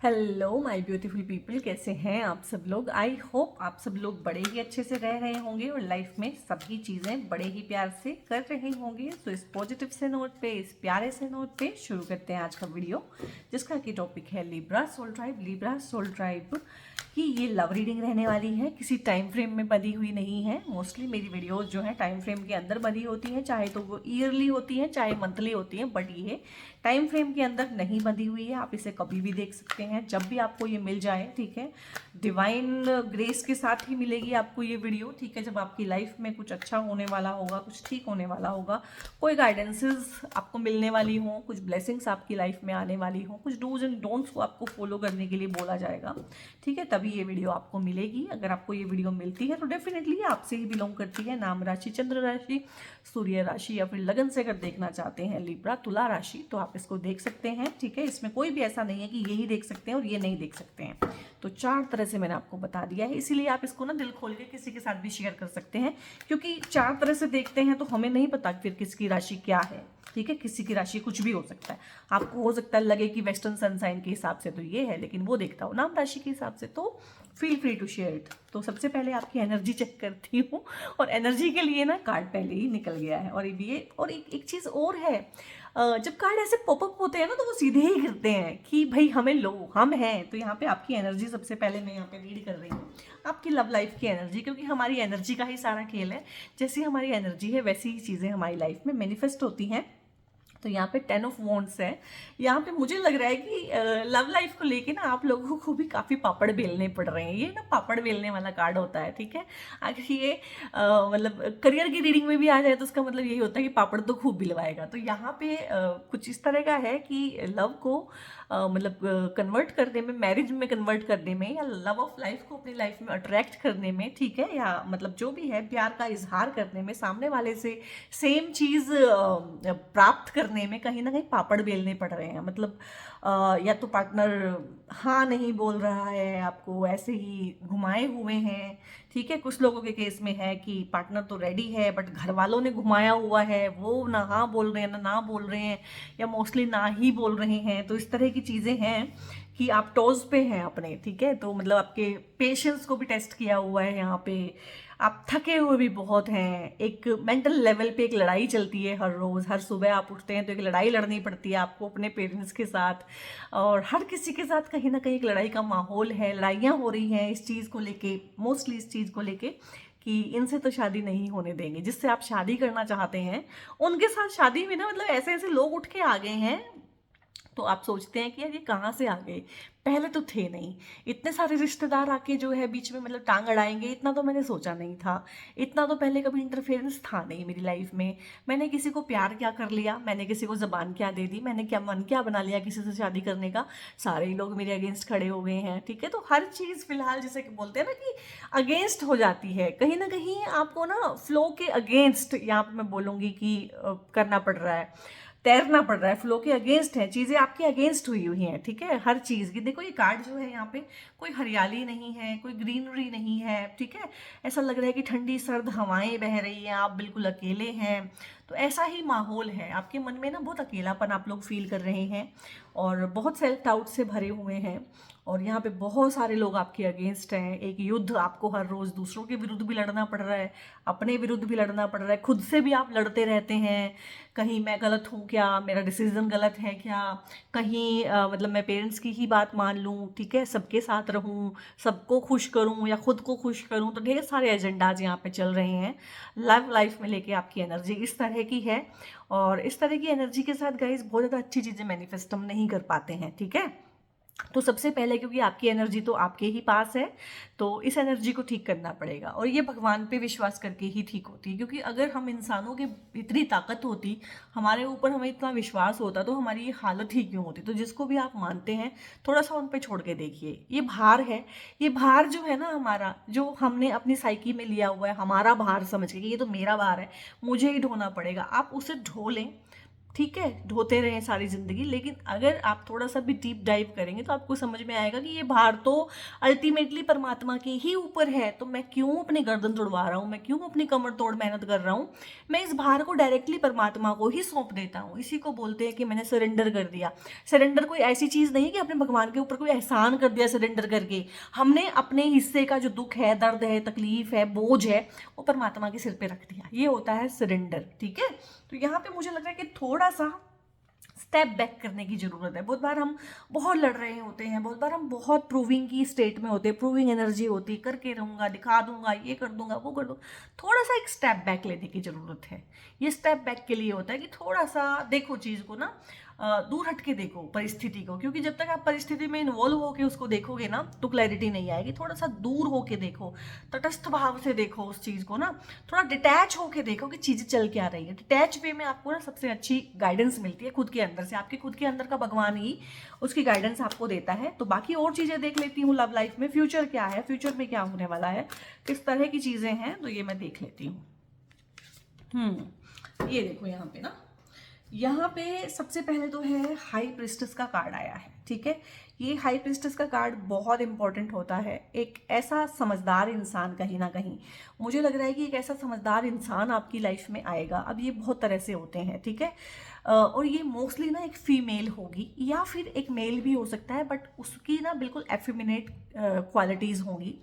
Hello my beautiful people, कैसे हैं आप सब लोग। आई होप आप सब लोग बड़े ही अच्छे से रह रहे होंगे और लाइफ में सभी चीज़ें बड़े ही प्यार से कर रहे होंगे। सो इस पॉजिटिव से नोट पे, इस प्यारे से नोट पे शुरू करते हैं आज का वीडियो, जिसका की टॉपिक है Libra soul tribe. Libra soul tribe कि ये लव रीडिंग रहने वाली है, किसी टाइम फ्रेम में बंधी हुई नहीं है। मोस्टली मेरी वीडियोस जो है टाइम फ्रेम के अंदर बंधी होती हैं, चाहे तो वो ईयरली होती हैं चाहे मंथली होती हैं, बट ये टाइम फ्रेम के अंदर नहीं बंधी हुई है। आप इसे कभी भी देख सकते हैं, जब भी आपको ये मिल जाए, ठीक है। डिवाइन ग्रेस के साथ ही मिलेगी आपको ये वीडियो, ठीक है। जब आपकी लाइफ में कुछ अच्छा होने वाला होगा, कुछ ठीक होने वाला होगा, कोई गाइडेंसेस आपको मिलने वाली हो, कुछ ब्लेसिंग्स आपकी लाइफ में आने वाली हो, कुछ डूज एंड डोंट्स को आपको फॉलो करने के लिए बोला जाएगा, ठीक है, तभी ये वीडियो आपको मिलेगी। अगर आपको ये वीडियो मिलती है तो डेफिनेटली आपसे ही बिलोंग करती है। नाम राशि, चंद्र राशि, सूर्य राशि या फिर लगन से अगर देखना चाहते हैं लिब्रा तुला राशि, तो आप इसको देख सकते हैं, ठीक है। इसमें कोई भी ऐसा नहीं है कि यही देख सकते हैं और ये नहीं देख सकते हैं। तो 4 तरह से मैंने आपको बता दिया है, इसीलिए आप इसको ना दिल खोल के किसी के साथ भी शेयर कर सकते हैं, क्योंकि 4 तरह से देखते हैं तो हमें नहीं पता फिर किसकी राशि क्या है, ठीक है। किसी की राशि कुछ भी हो सकता है। आपको हो सकता है लगे कि वेस्टर्न सनसाइन के हिसाब से तो ये है, लेकिन वो देखता हो नाम राशि के हिसाब से, तो feel free to share it. तो सबसे पहले आपकी एनर्जी चेक करती हूँ, और एनर्जी के लिए ना कार्ड पहले ही निकल गया है। और ये और एक चीज़ और है, जब कार्ड ऐसे पॉपअप होते हैं ना तो वो सीधे ही गिरते हैं कि भाई हमें लो, हम हैं। तो यहाँ पे आपकी एनर्जी सबसे पहले मैं यहाँ पे रीड कर रही हूँ, आपकी लव लाइफ की एनर्जी, क्योंकि हमारी एनर्जी का ही सारा खेल है। जैसी हमारी एनर्जी है वैसी ही चीज़ें हमारी लाइफ में मैनिफेस्ट होती हैं। तो यहाँ पे 10 ऑफ वॉन्ड्स है। यहाँ पे मुझे लग रहा है कि लव लाइफ को लेके ना आप लोगों को भी काफ़ी पापड़ बेलने पड़ रहे हैं। ये ना पापड़ बेलने वाला कार्ड होता है, ठीक है। अगर ये मतलब करियर की रीडिंग में भी आ जाए तो उसका मतलब यही होता है कि पापड़ तो खूब बिलवाएगा। तो यहाँ पे कुछ इस तरह का है कि लव को मतलब कन्वर्ट करने में, मैरिज में कन्वर्ट करने में, या लव ऑफ लाइफ को अपनी लाइफ में अट्रैक्ट करने में, ठीक है, या मतलब जो भी है प्यार का इजहार करने में, सामने वाले से सेम चीज़ प्राप्त करने में कहीं ना कहीं पापड़ बेलने पड़ रहे हैं। मतलब या तो पार्टनर हाँ नहीं बोल रहा है, आपको ऐसे ही घुमाए हुए हैं, ठीक है। कुछ लोगों के केस में है कि पार्टनर तो रेडी है बट घर वालों ने घुमाया हुआ है, वो ना हाँ बोल रहे हैं ना बोल रहे हैं, या मोस्टली ना ही बोल रहे हैं। तो इस तरह की चीज़ें हैं कि आप टॉज पे हैं अपने, ठीक है। तो मतलब आपके पेशेंस को भी टेस्ट किया हुआ है यहाँ पे। आप थके हुए भी बहुत हैं। एक मेंटल लेवल पे एक लड़ाई चलती है हर रोज़, हर सुबह आप उठते हैं तो एक लड़ाई लड़नी पड़ती है आपको अपने पेरेंट्स के साथ, और हर किसी के साथ कहीं ना कहीं एक लड़ाई का माहौल है। लड़ाइयाँ हो रही हैं इस चीज़ को लेके, मोस्टली इस चीज़ को लेके कि इनसे तो शादी नहीं होने देंगे। जिससे आप शादी करना चाहते हैं उनके साथ शादी में ना मतलब ऐसे ऐसे लोग उठ के आ गए हैं, तो आप सोचते हैं कि यार ये कहाँ से आ गए, पहले तो थे नहीं। इतने सारे रिश्तेदार आके जो है बीच में मतलब टांग अड़ाएंगे, इतना तो मैंने सोचा नहीं था। इतना तो पहले कभी इंटरफेरेंस था नहीं मेरी लाइफ में। मैंने किसी को प्यार क्या कर लिया, मैंने किसी को ज़बान क्या दे दी, मैंने क्या मन क्या बना लिया किसी से शादी करने का, सारे ही लोग मेरे अगेंस्ट खड़े हो गए हैं, ठीक है। तो हर चीज़ फिलहाल जिसे बोलते हैं ना कि अगेंस्ट हो जाती है, कहीं ना कहीं आपको ना फ्लो के अगेंस्ट, यहाँ पर मैं बोलूँगी कि करना पड़ रहा है, तैरना पड़ रहा है। फ्लो के अगेंस्ट है, चीज़ें आपके अगेंस्ट हुई हुई हैं, ठीक है। हर चीज़ की देखो, ये कार्ड जो है यहाँ पे कोई हरियाली नहीं है, कोई ग्रीनरी नहीं है, ठीक है। ऐसा लग रहा है कि ठंडी सर्द हवाएं बह रही हैं, आप बिल्कुल अकेले हैं। तो ऐसा ही माहौल है आपके मन में ना, बहुत अकेलापन आप लोग फील कर रहे हैं और बहुत सेल्फ डाउट से भरे हुए हैं। और यहाँ पे बहुत सारे लोग आपके अगेंस्ट हैं। एक युद्ध आपको हर रोज़ दूसरों के विरुद्ध भी लड़ना पड़ रहा है, अपने विरुद्ध भी लड़ना पड़ रहा है, खुद से भी आप लड़ते रहते हैं। कहीं मैं गलत हूँ क्या, मेरा डिसीजन गलत है क्या, कहीं मतलब मैं पेरेंट्स की ही बात मान लूँ, ठीक है, सबके साथ रहूँ, सबको खुश करूँ या खुद को खुश करूँ। तो ढेर सारे एजेंडाज यहाँ पे चल रहे हैं लव लाइफ में लेके। आपकी एनर्जी इस तरह की है, और इस तरह की एनर्जी के साथ गाइस बहुत ज़्यादा अच्छी चीज़ें मैनिफेस्ट हम नहीं कर पाते हैं, ठीक है। तो सबसे पहले क्योंकि आपकी एनर्जी तो आपके ही पास है, तो इस एनर्जी को ठीक करना पड़ेगा। और ये भगवान पे विश्वास करके ही ठीक होती है, क्योंकि अगर हम इंसानों के इतनी ताकत होती, हमारे ऊपर हमें इतना विश्वास होता, तो हमारी ये हालत ही क्यों होती। तो जिसको भी आप मानते हैं थोड़ा सा उन पे छोड़ के देखिए। ये भार है, ये भार जो है ना हमारा, जो हमने अपनी साइकी में लिया हुआ है, हमारा भार समझ के कि ये तो मेरा भार है, मुझे ही ढोना पड़ेगा, आप उसे ढो लें। ठीक है, ढोते रहें सारी ज़िंदगी, लेकिन अगर आप थोड़ा सा भी डीप डाइव करेंगे तो आपको समझ में आएगा कि ये भार तो अल्टीमेटली परमात्मा के ही ऊपर है। तो मैं क्यों अपनी गर्दन तोड़वा रहा हूँ, मैं क्यों अपनी कमर तोड़ मेहनत कर रहा हूँ, मैं इस भार को डायरेक्टली परमात्मा को ही सौंप देता हूँ। इसी को बोलते हैं कि मैंने सरेंडर कर दिया। सरेंडर कोई ऐसी चीज़ नहीं कि अपने भगवान के ऊपर कोई एहसान कर दिया सरेंडर करके। हमने अपने हिस्से का जो दुख है, दर्द है, तकलीफ है, बोझ है, वो परमात्मा के सिर पे रख दिया। ये होता है सरेंडर। ठीक है, तो यहाँ पे मुझे लग रहा है कि थोड़ा सा स्टेप बैक करने की ज़रूरत है। बहुत बार हम बहुत लड़ रहे होते हैं, बहुत बार हम बहुत प्रूविंग की स्टेट में होते हैं, प्रूविंग एनर्जी होती है, करके रहूँगा, दिखा दूंगा, ये कर दूंगा, वो कर दूंगा। थोड़ा सा एक स्टेप बैक लेने की ज़रूरत है। ये स्टेप बैक के लिए होता है कि थोड़ा सा देखो चीज़ को ना, दूर हट के देखो परिस्थिति को, क्योंकि जब तक आप परिस्थिति में इन्वॉल्व होकर उसको देखोगे ना तो क्लैरिटी नहीं आएगी। थोड़ा सा दूर होके देखो, तटस्थ भाव से देखो उस चीज़ को ना, थोड़ा डिटैच होके देखो कि चीज़ें चल क्या रही है। डिटैच वे में आपको ना सबसे अच्छी गाइडेंस मिलती है खुद के अंदर से। आपके खुद के अंदर का भगवान ही उसकी गाइडेंस आपको देता है। तो बाकी और चीज़ें देख लेती हूँ, लव लाइफ में फ्यूचर क्या है, फ्यूचर में क्या होने वाला है, किस तरह की चीज़ें हैं, तो ये मैं देख लेती हूँ। ये देखो यहाँ पे ना, यहाँ पे सबसे पहले तो है हाई प्रिस्टेस का कार्ड आया है। ठीक है, ये हाई प्रिस्टेस का कार्ड बहुत इंपॉर्टेंट होता है। एक ऐसा समझदार इंसान, कहीं ना कहीं मुझे लग रहा है कि एक ऐसा समझदार इंसान आपकी लाइफ में आएगा। अब ये बहुत तरह से होते हैं, ठीक है, और ये मोस्टली ना एक फीमेल होगी या फिर एक मेल भी हो सकता है, बट उसकी ना बिल्कुल एफिमिनेट क्वालिटीज़ होंगी।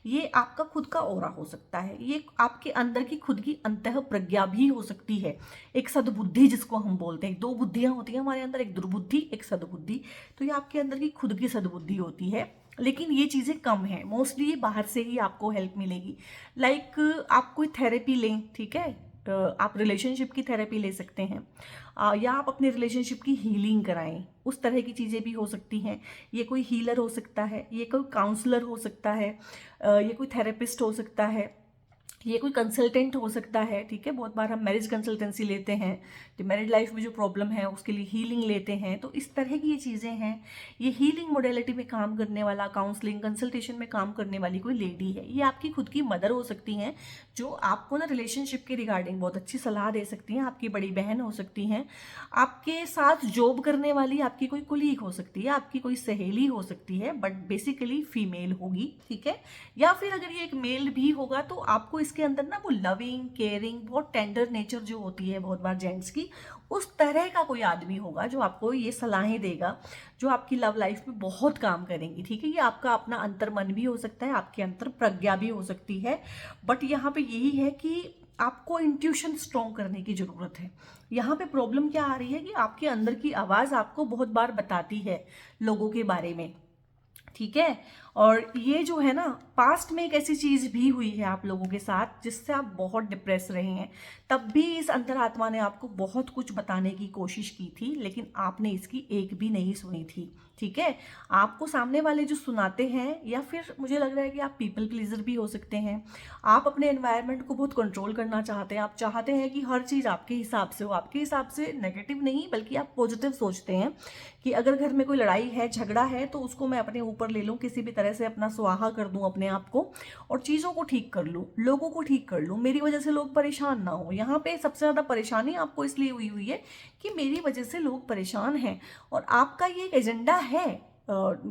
ये आपका खुद का ऑरा हो सकता है, ये आपके अंदर की खुद की अंतः प्रज्ञा भी हो सकती है, एक सद्बुद्धि जिसको हम बोलते हैं। दो बुद्धियां होती हैं हमारे अंदर, एक दुर्बुद्धि, एक सद्बुद्धि। तो ये आपके अंदर की खुद की सद्बुद्धि होती है, लेकिन ये चीज़ें कम हैं। मोस्टली ये बाहर से ही आपको हेल्प मिलेगी। लाइक आप कोई थेरेपी लें, ठीक है, आप रिलेशनशिप की थेरेपी ले सकते हैं, या आप अपने रिलेशनशिप की हीलिंग कराएं, उस तरह की चीज़ें भी हो सकती हैं। ये कोई हीलर हो सकता है, ये कोई काउंसलर हो सकता है, ये कोई थेरेपिस्ट हो सकता है, ये कोई कंसल्टेंट हो सकता है। ठीक है, बहुत बार हम मैरिज कंसल्टेंसी लेते हैं, जो मैरिड लाइफ में जो प्रॉब्लम है उसके लिए हीलिंग लेते हैं। तो इस तरह की ये चीज़ें हैं। ये हीलिंग मोडेलिटी में काम करने वाला, काउंसलिंग कंसल्टेशन में काम करने वाली कोई लेडी है। ये आपकी खुद की मदर हो सकती हैं, जो आपको ना रिलेशनशिप के रिगार्डिंग बहुत अच्छी सलाह दे सकती हैं। आपकी बड़ी बहन हो सकती हैं, आपके साथ जॉब करने वाली आपकी कोई कुलीग हो सकती है, आपकी कोई सहेली हो सकती है, बट बेसिकली फीमेल होगी। ठीक है, या फिर अगर ये एक मेल भी होगा तो आपको इसके अंदर ना वो लविंग, केयरिंग, बहुत टेंडर नेचर जो होती है बहुत बार जेंट्स की, उस तरह का कोई आदमी होगा जो आपको ये सलाहें देगा, जो आपकी लव लाइफ में बहुत काम करेंगी। ठीक है, ये आपका अपना अंतर्मन भी हो सकता है, आपके अंतर प्रज्ञा भी हो सकती है, बट यहाँ पे यही है कि आपको इंट्यूशन स्ट्रॉन्ग करने की जरूरत है। यहाँ पे प्रॉब्लम क्या आ रही है कि आपके अंदर की आवाज़ आपको बहुत बार बताती है लोगों के बारे में। ठीक है, और ये जो है ना, पास्ट में एक ऐसी चीज़ भी हुई है आप लोगों के साथ जिससे आप बहुत डिप्रेस रहे हैं। तब भी इस अंतरात्मा ने आपको बहुत कुछ बताने की कोशिश की थी, लेकिन आपने इसकी एक भी नहीं सुनी थी। ठीक है, आपको सामने वाले जो सुनाते हैं, या फिर मुझे लग रहा है कि आप पीपल प्लीजर भी हो सकते हैं। आप अपने एनवायरनमेंट को बहुत कंट्रोल करना चाहते हैं। आप चाहते हैं कि हर चीज़ आपके हिसाब से हो, आपके हिसाब से नेगेटिव नहीं बल्कि आप पॉजिटिव सोचते हैं कि अगर घर में कोई लड़ाई है, झगड़ा है, तो उसको मैं अपने ऊपर ले लूँ, किसी भी तरह से अपना स्वाहा कर दूँ अपने आप को, और चीज़ों को ठीक कर लूँ, लोगों को ठीक कर लूँ, मेरी वजह से लोग परेशान ना हो। यहाँ पे सबसे ज़्यादा परेशानी आपको इसलिए हुई है कि मेरी वजह से लोग परेशान हैं, और आपका ये एक एजेंडा है।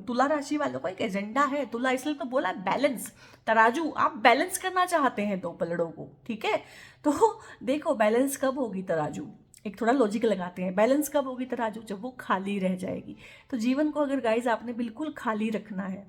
तुला राशि वालों का एक एजेंडा है। तुला इसलिए तो बोला बैलेंस, तराजू, आप बैलेंस करना चाहते हैं दो पलड़ों को। ठीक है, तो देखो बैलेंस कब होगी तराजू, एक थोड़ा लॉजिक लगाते हैं, बैलेंस कब होगी तराजू, जब वो खाली रह जाएगी। तो जीवन को अगर गाइज आपने बिल्कुल खाली रखना है,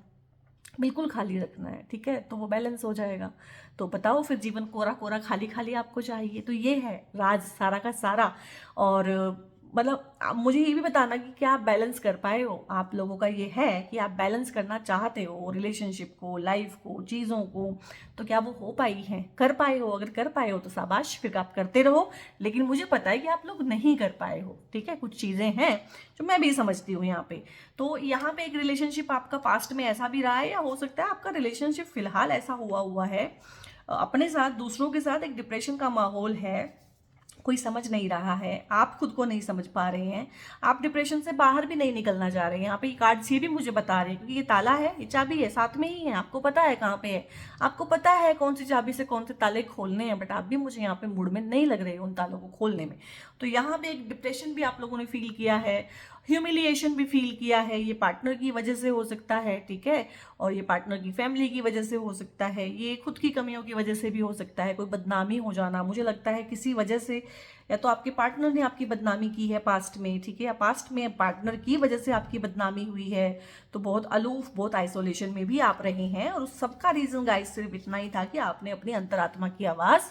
बिल्कुल खाली रखना है, ठीक है, तो वो बैलेंस हो जाएगा। तो बताओ फिर जीवन कोरा कोरा खाली खाली आपको चाहिए? तो ये है राज सारा का सारा। और मतलब मुझे ये भी बताना कि क्या आप बैलेंस कर पाए हो। आप लोगों का ये है कि आप बैलेंस करना चाहते हो रिलेशनशिप को, लाइफ को, चीज़ों को, तो क्या वो हो पाई है, कर पाए हो? अगर कर पाए हो तो शाबाश, फिर आप करते रहो। लेकिन मुझे पता है कि आप लोग नहीं कर पाए हो। ठीक है, कुछ चीज़ें हैं जो मैं भी समझती हूँ यहाँ पे। तो यहाँ पे एक रिलेशनशिप आपका पास्ट में ऐसा भी रहा है, या हो सकता है आपका रिलेशनशिप फिलहाल ऐसा हुआ है अपने साथ, दूसरों के साथ एक डिप्रेशन का माहौल है, कोई समझ नहीं रहा है, आप खुद को नहीं समझ पा रहे हैं, आप डिप्रेशन से बाहर भी नहीं निकलना चाह रहे हैं। यहाँ पे ये कार्ड्स ये भी मुझे बता रहे हैं, क्योंकि ये ताला है, ये चाबी है, साथ में ही है, आपको पता है कहाँ पे है, आपको पता है कौन सी चाबी से कौन से ताले खोलने हैं, बट आप भी मुझे यहाँ पे मूड में नहीं लग रहे उन तालों को खोलने में। तो यहाँ पे एक डिप्रेशन भी आप लोगों ने फील किया है, ह्यूमिलिएशन भी फील किया है, ये पार्टनर की वजह से हो सकता है, ठीक है, और ये पार्टनर की फैमिली की वजह से हो सकता है, ये खुद की कमियों की वजह से भी हो सकता है, कोई बदनामी हो जाना, मुझे लगता है किसी वजह से, या तो आपके पार्टनर ने आपकी बदनामी की है पास्ट में, ठीक है, या पास्ट में पार्टनर की वजह से आपकी बदनामी हुई है, तो बहुत अलूफ, बहुत आइसोलेशन में भी आप रहे हैं। और उस सबका रीज़न गाइस सिर्फ इतना ही था कि आपने अपनी अंतरात्मा की आवाज़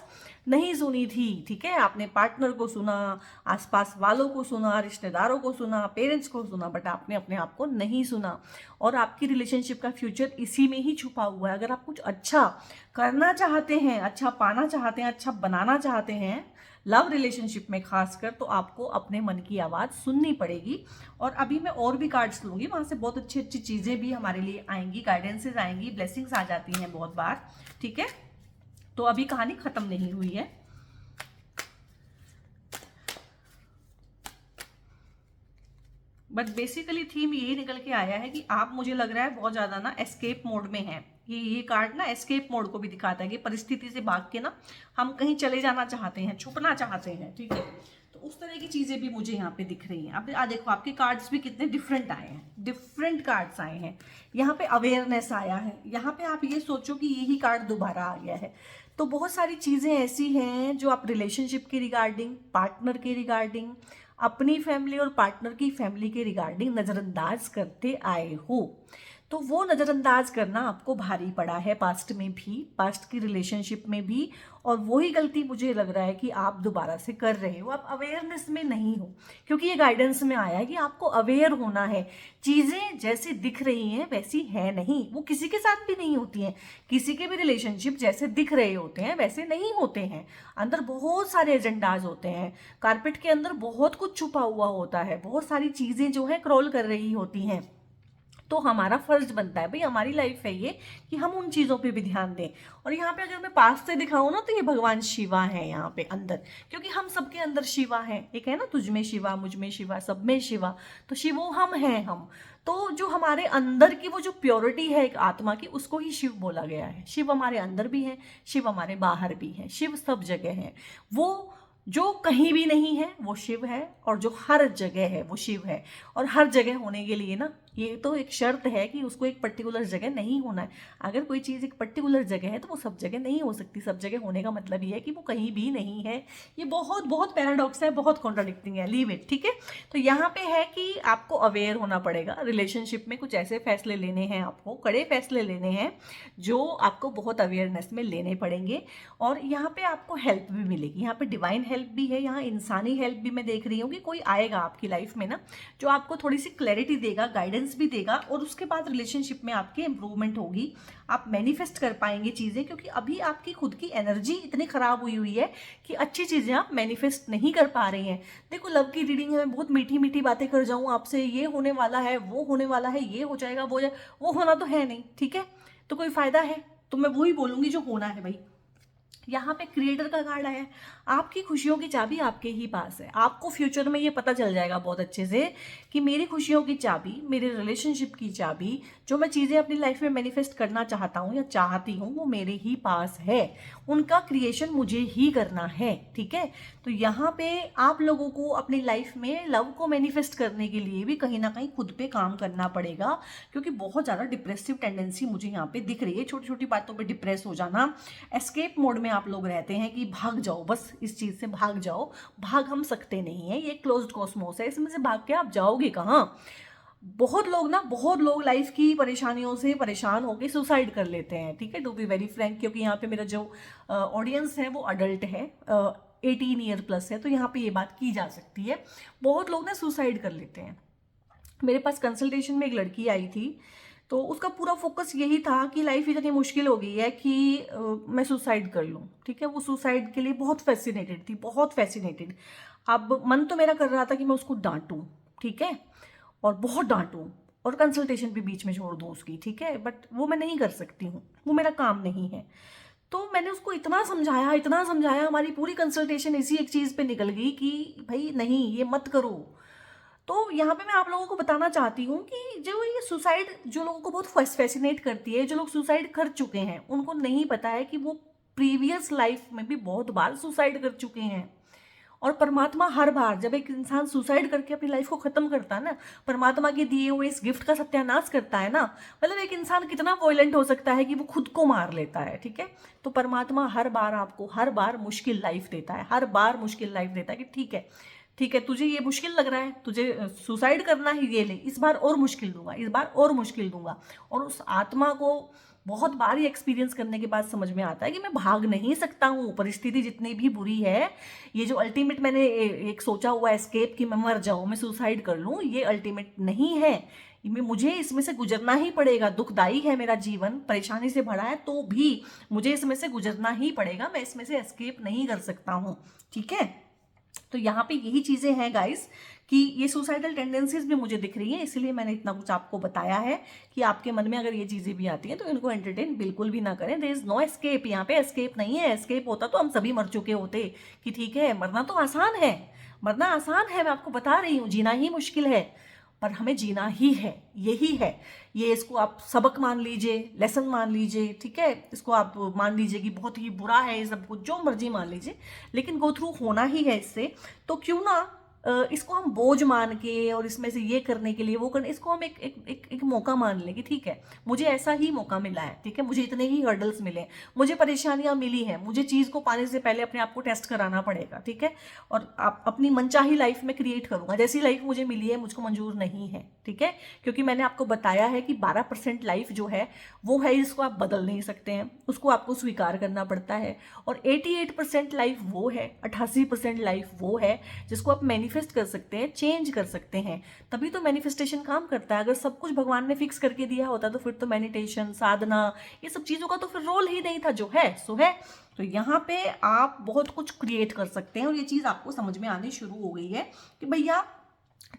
नहीं सुनी थी, ठीक है, आपने पार्टनर को सुना, आसपास वालों को सुना, रिश्तेदारों को सुना, पेरेंट्स को सुना, बट आपने अपने आप को नहीं सुना। और आपकी रिलेशनशिप का फ्यूचर इसी में ही छुपा हुआ है। अगर आप कुछ अच्छा करना चाहते हैं, अच्छा पाना चाहते हैं, अच्छा बनाना चाहते हैं लव रिलेशनशिप में खासकर, तो आपको अपने मन की आवाज़ सुननी पड़ेगी। और अभी मैं और भी कार्ड्स लूँगी, वहाँ से बहुत अच्छी अच्छी चीज़ें भी हमारे लिए आएंगी, गाइडेंसेज आएंगी, ब्लेसिंग्स आ जाती हैं बहुत बार, ठीक है। तो अभी कहानी ख़त्म नहीं हुई है। बट बेसिकली थीम यही निकल के आया है कि आप, मुझे लग रहा है, बहुत ज़्यादा ना एस्केप मोड में हैं। ये कार्ड ना एस्केप मोड को भी दिखाता है कि परिस्थिति से भाग के ना हम कहीं चले जाना चाहते हैं, छुपना चाहते हैं, ठीक है। तो उस तरह की चीज़ें भी मुझे यहाँ पे दिख रही हैं। अब देखो आपके कार्ड्स भी कितने डिफरेंट आए हैं, डिफरेंट कार्ड्स आए हैं। यहाँ पे अवेयरनेस आया है, यहाँ पे आप ये सोचो कि यही कार्ड दोबारा आ गया है। तो बहुत सारी चीज़ें ऐसी हैं जो आप रिलेशनशिप के रिगार्डिंग, पार्टनर के रिगार्डिंग, अपनी फैमिली और पार्टनर की फैमिली के रिगार्डिंग नज़रअंदाज करते आए हो। तो वो नज़रअंदाज करना आपको भारी पड़ा है पास्ट में भी, पास्ट की रिलेशनशिप में भी, और वही गलती मुझे लग रहा है कि आप दोबारा से कर रहे हो। आप अवेयरनेस में नहीं हो, क्योंकि ये गाइडेंस में आया है कि आपको अवेयर होना है। चीज़ें जैसी दिख रही हैं वैसी है नहीं, वो किसी के साथ भी नहीं होती हैं। किसी के भी रिलेशनशिप जैसे दिख रहे होते हैं वैसे नहीं होते हैं। अंदर बहुत सारे एजेंडाज होते हैं, कारपेट के अंदर बहुत कुछ छुपा हुआ होता है, बहुत सारी चीज़ें जो है क्रॉल कर रही होती हैं। तो हमारा फर्ज बनता है, भाई हमारी लाइफ है ये, कि हम उन चीज़ों पे भी ध्यान दें। और यहाँ पे अगर मैं पास से दिखाऊँ ना, तो ये भगवान शिवा है यहाँ पे अंदर, क्योंकि हम सबके अंदर शिवा है। एक है ना, तुझ में शिवा, मुझ में शिवा, सब में शिवा, तो शिवो हम हैं हम। तो जो हमारे अंदर की वो जो प्योरिटी है एक आत्मा की, उसको ही शिव बोला गया है। शिव हमारे अंदर भी है, शिव हमारे बाहर भी है, शिव सब जगह है। वो जो कहीं भी नहीं है वो शिव है, और जो हर जगह है वो शिव है। और हर जगह होने के लिए ना, ये तो एक शर्त है कि उसको एक पर्टिकुलर जगह नहीं होना है। अगर कोई चीज़ एक पर्टिकुलर जगह है तो वो सब जगह नहीं हो सकती। सब जगह होने का मतलब ये है कि वो कहीं भी नहीं है। ये बहुत बहुत पैराडॉक्स है, बहुत कॉन्ट्राडिक्टिंग है, लीव इट, ठीक है। तो यहाँ पे है कि आपको अवेयर होना पड़ेगा। रिलेशनशिप में कुछ ऐसे फैसले लेने हैं, आपको कड़े फैसले लेने हैं जो आपको बहुत अवेयरनेस में लेने पड़ेंगे। और यहाँ पे आपको हेल्प भी मिलेगी, यहाँ पे डिवाइन हेल्प भी है, यहाँ इंसानी हेल्प भी मैं देख रही हूँ कि कोई आएगा आपकी लाइफ में ना, जो आपको थोड़ी सी क्लैरिटी देगा, गाइडेंस भी देगा, और उसके बाद रिलेशनशिप में आपकी इंप्रूवमेंट होगी। आप मैनिफेस्ट कर पाएंगे चीज़ें, क्योंकि अभी आपकी खुद की एनर्जी इतनी खराब हुई है कि अच्छी चीज़ें आप मैनिफेस्ट नहीं कर पा रही हैं। देखो लव की रीडिंग है, मैं बहुत मीठी मीठी बातें कर जाऊँ आपसे, ये होने वाला है, वो होने वाला है, ये हो जाएगा, वो जाए, वो होना तो है नहीं, ठीक है, तो कोई फायदा है? तो मैं वही बोलूँगी जो होना है भाई। यहाँ पे क्रिएटर का कार्ड आया है। आपकी खुशियों की चाबी आपके ही पास है। आपको फ्यूचर में ये पता चल जाएगा बहुत अच्छे से कि मेरी खुशियों की चाबी, मेरे रिलेशनशिप की चाबी, जो मैं चीज़ें अपनी लाइफ में मैनिफेस्ट करना चाहता हूँ या चाहती हूँ, वो मेरे ही पास है। उनका क्रिएशन मुझे ही करना है, ठीक है। तो यहाँ पे आप लोगों को अपनी लाइफ में लव को मैनिफेस्ट करने के लिए भी कहीं ना कहीं खुद पे काम करना पड़ेगा, क्योंकि बहुत ज़्यादा डिप्रेसिव टेंडेंसी मुझे यहाँ पे दिख रही है। छोटी छोटी बातों पे डिप्रेस हो जाना, एस्केप मोड में आप लोग रहते हैं कि भाग जाओ, बस इस चीज़ से भाग जाओ। भाग हम सकते नहीं है, ये क्लोज्ड कॉस्मोस है, इसमें से भाग के आप जाओगे कहाँ? बहुत लोग लाइफ की परेशानियों से परेशान होकर सुसाइड कर लेते हैं, ठीक है, टू बी वेरी फ्रैंक, क्योंकि यहाँ पे मेरा जो ऑडियंस है वो अडल्ट है, 18 ईयर प्लस है, तो यहाँ पे ये बात की जा सकती है। बहुत लोग ना सुसाइड कर लेते हैं। मेरे पास कंसल्टेशन में एक लड़की आई थी, तो उसका पूरा फोकस यही था कि लाइफ इतनी मुश्किल हो गई है कि मैं सुसाइड कर लूँ, ठीक है। वो सुसाइड के लिए बहुत फैसिनेटेड थी, बहुत फैसिनेटेड। अब मन तो मेरा कर रहा था कि मैं उसको डांटूँ, ठीक है, और बहुत डांटूँ, और कंसल्टेशन भी बीच में छोड़ दूँ उसकी, ठीक है, बट वो मैं नहीं कर सकती हूँ, वो मेरा काम नहीं है। तो मैंने उसको इतना समझाया, हमारी पूरी कंसल्टेशन इसी एक चीज़ पे निकल गई कि भाई नहीं, ये मत करो। तो यहाँ पे मैं आप लोगों को बताना चाहती हूँ कि जो ये सुसाइड जो लोगों को बहुत फैसिनेट करती है, जो लोग सुसाइड कर चुके हैं, उनको नहीं पता है कि वो प्रीवियस लाइफ में भी बहुत बार सुसाइड कर चुके हैं। और परमात्मा हर बार जब एक इंसान सुसाइड करके अपनी लाइफ को खत्म करता है ना, परमात्मा के दिए हुए इस गिफ्ट का सत्यानाश करता है ना, मतलब एक इंसान कितना वॉयलेंट हो सकता है कि वो खुद को मार लेता है, ठीक है। तो परमात्मा हर बार आपको हर बार मुश्किल लाइफ देता है, हर बार मुश्किल लाइफ देता है कि ठीक है, तुझे ये मुश्किल लग रहा है, तुझे सुसाइड करना ही, ये ले, इस बार और मुश्किल दूंगा, इस बार और मुश्किल दूंगा। और उस आत्मा को बहुत बार ये एक्सपीरियंस करने के बाद समझ में आता है कि मैं भाग नहीं सकता हूँ, परिस्थिति जितनी भी बुरी है, ये जो अल्टीमेट मैंने एक सोचा हुआ एस्केप कि मैं मर जाऊँ, मैं सुसाइड कर लूँ, ये अल्टीमेट नहीं है। मुझे इसमें से गुजरना ही पड़ेगा। दुखदाई है मेरा जीवन, परेशानी से भरा है, तो भी मुझे इसमें से गुजरना ही पड़ेगा, मैं इसमें से एस्केप नहीं कर सकता हूँ, ठीक है। तो यहाँ पे यही चीज़ें हैं गाइस कि ये सुसाइडल टेंडेंसीज भी मुझे दिख रही हैं, इसलिए मैंने इतना कुछ आपको बताया है कि आपके मन में अगर ये चीज़ें भी आती हैं तो इनको एंटरटेन बिल्कुल भी ना करें। देयर इज नो एस्केप, यहाँ पे एस्केप नहीं है। एस्केप होता तो हम सभी मर चुके होते कि ठीक है, मरना तो आसान है, मरना आसान है, मैं आपको बता रही हूँ, जीना ही मुश्किल है, पर हमें जीना ही है, यही है। ये इसको आप सबक मान लीजिए, लेसन मान लीजिए, ठीक है, इसको आप मान लीजिए कि बहुत ही बुरा है ये सब कुछ, जो मर्जी मान लीजिए, लेकिन गो थ्रू होना ही है इससे। तो क्यों ना इसको हम बोझ मान के और इसमें से ये करने के लिए वो करने, इसको हम एक मौका मान लें कि ठीक है, मुझे ऐसा ही मौका मिला है, ठीक है, मुझे इतने ही हर्डल्स मिले, मुझे परेशानियां मिली हैं, मुझे चीज़ को पाने से पहले अपने आप को टेस्ट कराना पड़ेगा, ठीक है, और आप अपनी मनचाही लाइफ में क्रिएट करूंगा। जैसी लाइफ मुझे मिली है मुझको मंजूर नहीं है, ठीक है, क्योंकि मैंने आपको बताया है कि 12% लाइफ जो है वो है, जिसको आप बदल नहीं सकते हैं, उसको आपको स्वीकार करना पड़ता है। और 88% लाइफ वो है, 88% लाइफ वो है जिसको आप मैनिफेस्ट कर सकते हैं, चेंज कर सकते हैं। तभी तो मैनिफेस्टेशन काम करता है। अगर सब कुछ भगवान ने फिक्स करके दिया होता तो फिर तो मेडिटेशन, साधना, ये सब चीज़ों का तो फिर रोल ही नहीं था। जो है सो है। तो यहाँ पे आप बहुत कुछ क्रिएट कर सकते हैं, और ये चीज़ आपको समझ में आनी शुरू हो गई है कि भैया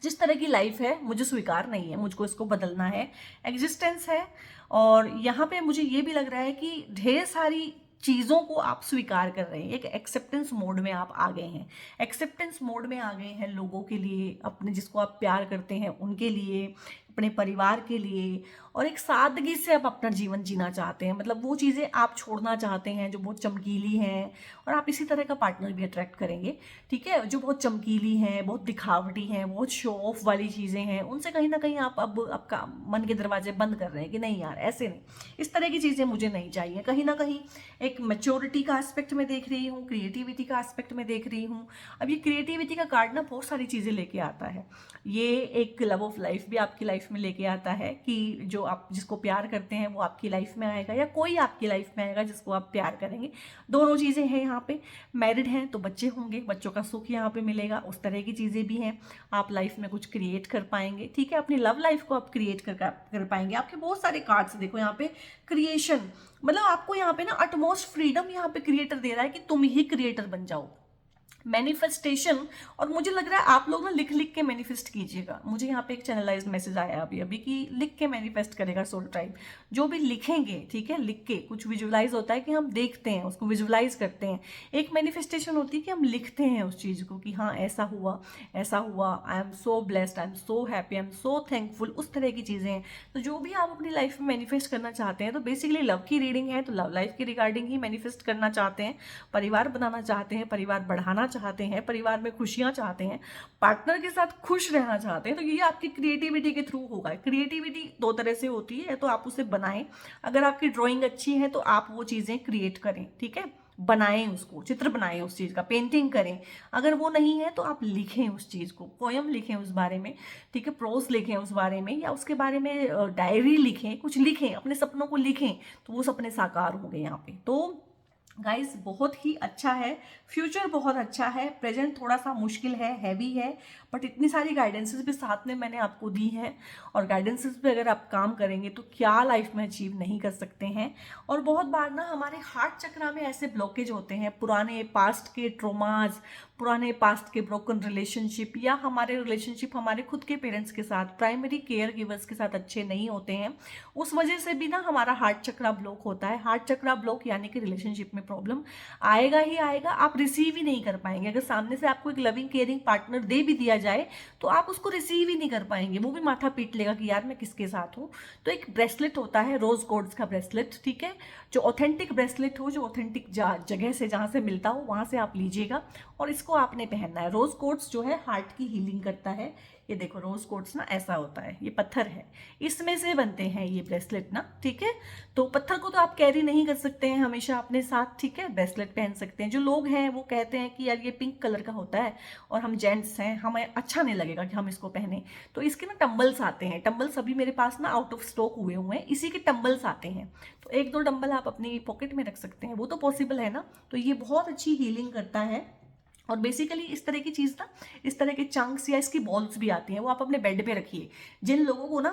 जिस तरह की लाइफ है मुझे स्वीकार नहीं है, मुझको इसको बदलना है, एग्जिस्टेंस है। और यहाँ पे मुझे ये भी लग रहा है कि ढेर सारी चीज़ों को आप स्वीकार कर रहे हैं, एक एक्सेप्टेंस मोड में आप आ गए हैं, एक्सेप्टेंस मोड में आ गए हैं लोगों के लिए, अपने जिसको आप प्यार करते हैं उनके लिए, अपने परिवार के लिए, और एक सादगी से आप अपना जीवन जीना चाहते हैं। मतलब वो चीज़ें आप छोड़ना चाहते हैं जो बहुत चमकीली हैं, और आप इसी तरह का पार्टनर भी अट्रैक्ट करेंगे, ठीक है, जो बहुत चमकीली हैं, बहुत दिखावटी हैं, बहुत शो ऑफ वाली चीज़ें हैं, उनसे कहीं ना कहीं आप अब आपका मन के दरवाजे बंद कर रहे हैं कि नहीं यार, ऐसे नहीं, इस तरह की चीज़ें मुझे नहीं चाहिए। कहीं ना कहीं एक मैच्योरिटी का एस्पेक्ट में देख रही हूँ, क्रिएटिविटी का एस्पेक्ट में देख रही हूँ। अब ये क्रिएटिविटी का कार्ड ना बहुत सारी चीज़ें लेके आता है। ये एक लव ऑफ लाइफ भी आपकी लाइफ में लेके आता है कि जो आप जिसको प्यार करते हैं वो आपकी लाइफ में आएगा, या कोई आपकी लाइफ में आएगा जिसको आप प्यार करेंगे। दोनों चीज़ें हैं यहाँ पे। मैरिड हैं तो बच्चे होंगे, बच्चों का सुख यहाँ पे मिलेगा, उस तरह की चीज़ें भी हैं। आप लाइफ में कुछ क्रिएट कर पाएंगे, ठीक है, अपनी लव लाइफ को आप क्रिएट कर पाएंगे। आपके बहुत सारे कार्ड्स देखो यहाँ पे, क्रिएशन, मतलब आपको यहाँ पे ना अटमोस्ट फ्रीडम यहाँ पे क्रिएटर दे रहा है कि तुम ही क्रिएटर बन जाओ। मैनिफेस्टेशन, और मुझे लग रहा है आप लोग ना लिख लिख के मैनिफेस्ट कीजिएगा। मुझे यहाँ पे एक चैनलाइज्ड मैसेज आया अभी अभी कि लिख के मैनिफेस्ट करेगा सोल ट्राइब। जो भी लिखेंगे, ठीक है, लिख के कुछ विजुअलाइज होता है कि हम देखते हैं उसको, विजुअलाइज करते हैं। एक मैनिफेस्टेशन होती है कि हम लिखते हैं उस चीज़ को कि हाँ ऐसा हुआ, ऐसा हुआ, I am so blessed, I am so happy, I am so thankful, उस तरह की चीज़ें हैं। तो जो भी आप अपनी लाइफ में मैनिफेस्ट करना चाहते हैं, तो बेसिकली लव की रीडिंग है, तो लव लाइफ की रिगार्डिंग ही मैनिफेस्ट करना चाहते हैं, परिवार बनाना चाहते हैं, परिवार बढ़ाना चाहते हैं, परिवार में खुशियां चाहते हैं, पार्टनर के साथ खुश रहना चाहते हैं, तो ये आपकी क्रिएटिविटी के थ्रू होगा। क्रिएटिविटी दो तरह से होती है, तो आप उसे बनाएं। अगर आपकी ड्राइंग अच्छी है तो आप वो चीज़ें क्रिएट करें, ठीक है, बनाएं, उसको चित्र बनाएं, उस चीज़ का पेंटिंग करें। अगर वो नहीं है तो आप लिखें उस चीज़ को, पोयम लिखें उस बारे में, ठीक है, प्रोज लिखें उस बारे में, या उसके बारे में डायरी लिखें, कुछ लिखें, अपने सपनों को लिखें, तो वो सपने साकार होंगे यहाँ पे। तो गाइस बहुत ही अच्छा है, फ्यूचर बहुत अच्छा है, प्रेजेंट थोड़ा सा मुश्किल है, हैवी है, बट इतनी सारी गाइडेंसेस भी साथ में मैंने आपको दी हैं, और गाइडेंसेस पे अगर आप काम करेंगे तो क्या लाइफ में अचीव नहीं कर सकते हैं। और बहुत बार ना हमारे हार्ट चक्रा में ऐसे ब्लॉकेज होते हैं, पुराने पास्ट के ट्रोमाज, पुराने पास्ट के ब्रोकन रिलेशनशिप या हमारे रिलेशनशिप हमारे खुद के पेरेंट्स के साथ, प्राइमरी केयर गिवर्स के साथ अच्छे नहीं होते हैं, उस वजह से भी ना हमारा हार्ट चक्रा ब्लॉक होता है। हार्ट चक्रा ब्लॉक यानी कि रिलेशनशिप में प्रॉब्लम आएगा ही आएगा, आप रिसीव ही नहीं कर पाएंगे। अगर सामने से आपको एक लविंग केयरिंग पार्टनर दे भी दिया जाए तो आप उसको रिसीव ही नहीं कर पाएंगे, वो भी माथा पीट लेगा कि यार मैं किसके साथ हूँ। तो एक ब्रेसलेट होता है रोज गोल्ड्स का ब्रेसलेट, ठीक है, जो ऑथेंटिक ब्रेसलेट हो, जो ऑथेंटिक जगह से जहाँ से मिलता हो वहाँ से आप लीजिएगा और इसको आपने पहनना है। रोज कोट्स जो है हार्ट की हीलिंग करता है। ये देखो रोज कोट्स ना ऐसा होता है, ये पत्थर है, इसमें से बनते हैं ये ब्रेसलेट ना, ठीक है। तो पत्थर को तो आप कैरी नहीं कर सकते हैं हमेशा अपने साथ, ठीक है, ब्रेसलेट पहन सकते हैं। जो लोग हैं वो कहते हैं कि यार ये पिंक कलर का होता है और हम जेंट्स हैं, हमें अच्छा नहीं लगेगा कि हम इसको पहने, तो इसके ना टम्बल्स आते हैं। टम्बल्स अभी मेरे पास ना आउट ऑफ स्टॉक हुए हैं, इसी के टम्बल्स आते हैं, तो एक दो डंबल आप अपनी पॉकेट में रख सकते हैं, वो तो पॉसिबल है ना। तो ये बहुत अच्छी हीलिंग करता है। और बेसिकली इस तरह की चीज़ ना, इस तरह के चंक्स या इसकी बॉल्स भी आती हैं, वो आप अपने बेड पे रखिए। जिन लोगों को ना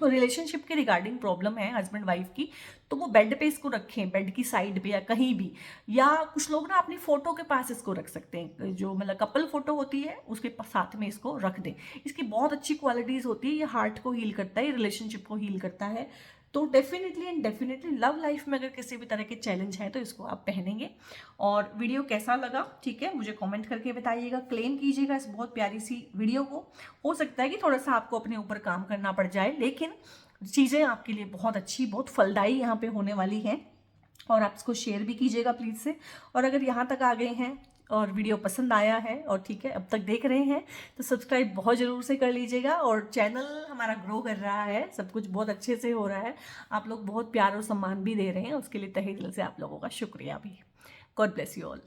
रिलेशनशिप के रिगार्डिंग प्रॉब्लम है हस्बैंड वाइफ की, तो वो बेड पे इसको रखें, बेड की साइड पे या कहीं भी। या कुछ लोग ना अपनी फोटो के पास इसको रख सकते हैं, जो मतलब कपल फोटो होती है उसके साथ में इसको रख दें। इसकी बहुत अच्छी क्वालिटीज़ होती है, ये हार्ट को हील करता है, ये रिलेशनशिप को हील करता है। तो definitely and definitely love life में अगर किसी भी तरह के चैलेंज है तो इसको आप पहनेंगे। और वीडियो कैसा लगा, ठीक है, मुझे कमेंट करके बताइएगा, क्लेम कीजिएगा इस बहुत प्यारी सी वीडियो को। हो सकता है कि थोड़ा सा आपको अपने ऊपर काम करना पड़ जाए, लेकिन चीज़ें आपके लिए बहुत अच्छी, बहुत फलदायी यहाँ पे होने वाली हैं। और आप इसको शेयर भी कीजिएगा प्लीज़ से। और अगर यहाँ तक आ गए हैं और वीडियो पसंद आया है और ठीक है अब तक देख रहे हैं, तो सब्सक्राइब बहुत ज़रूर से कर लीजिएगा। और चैनल हमारा ग्रो कर रहा है, सब कुछ बहुत अच्छे से हो रहा है, आप लोग बहुत प्यार और सम्मान भी दे रहे हैं, उसके लिए तहे दिल से आप लोगों का शुक्रिया भी। God bless you all.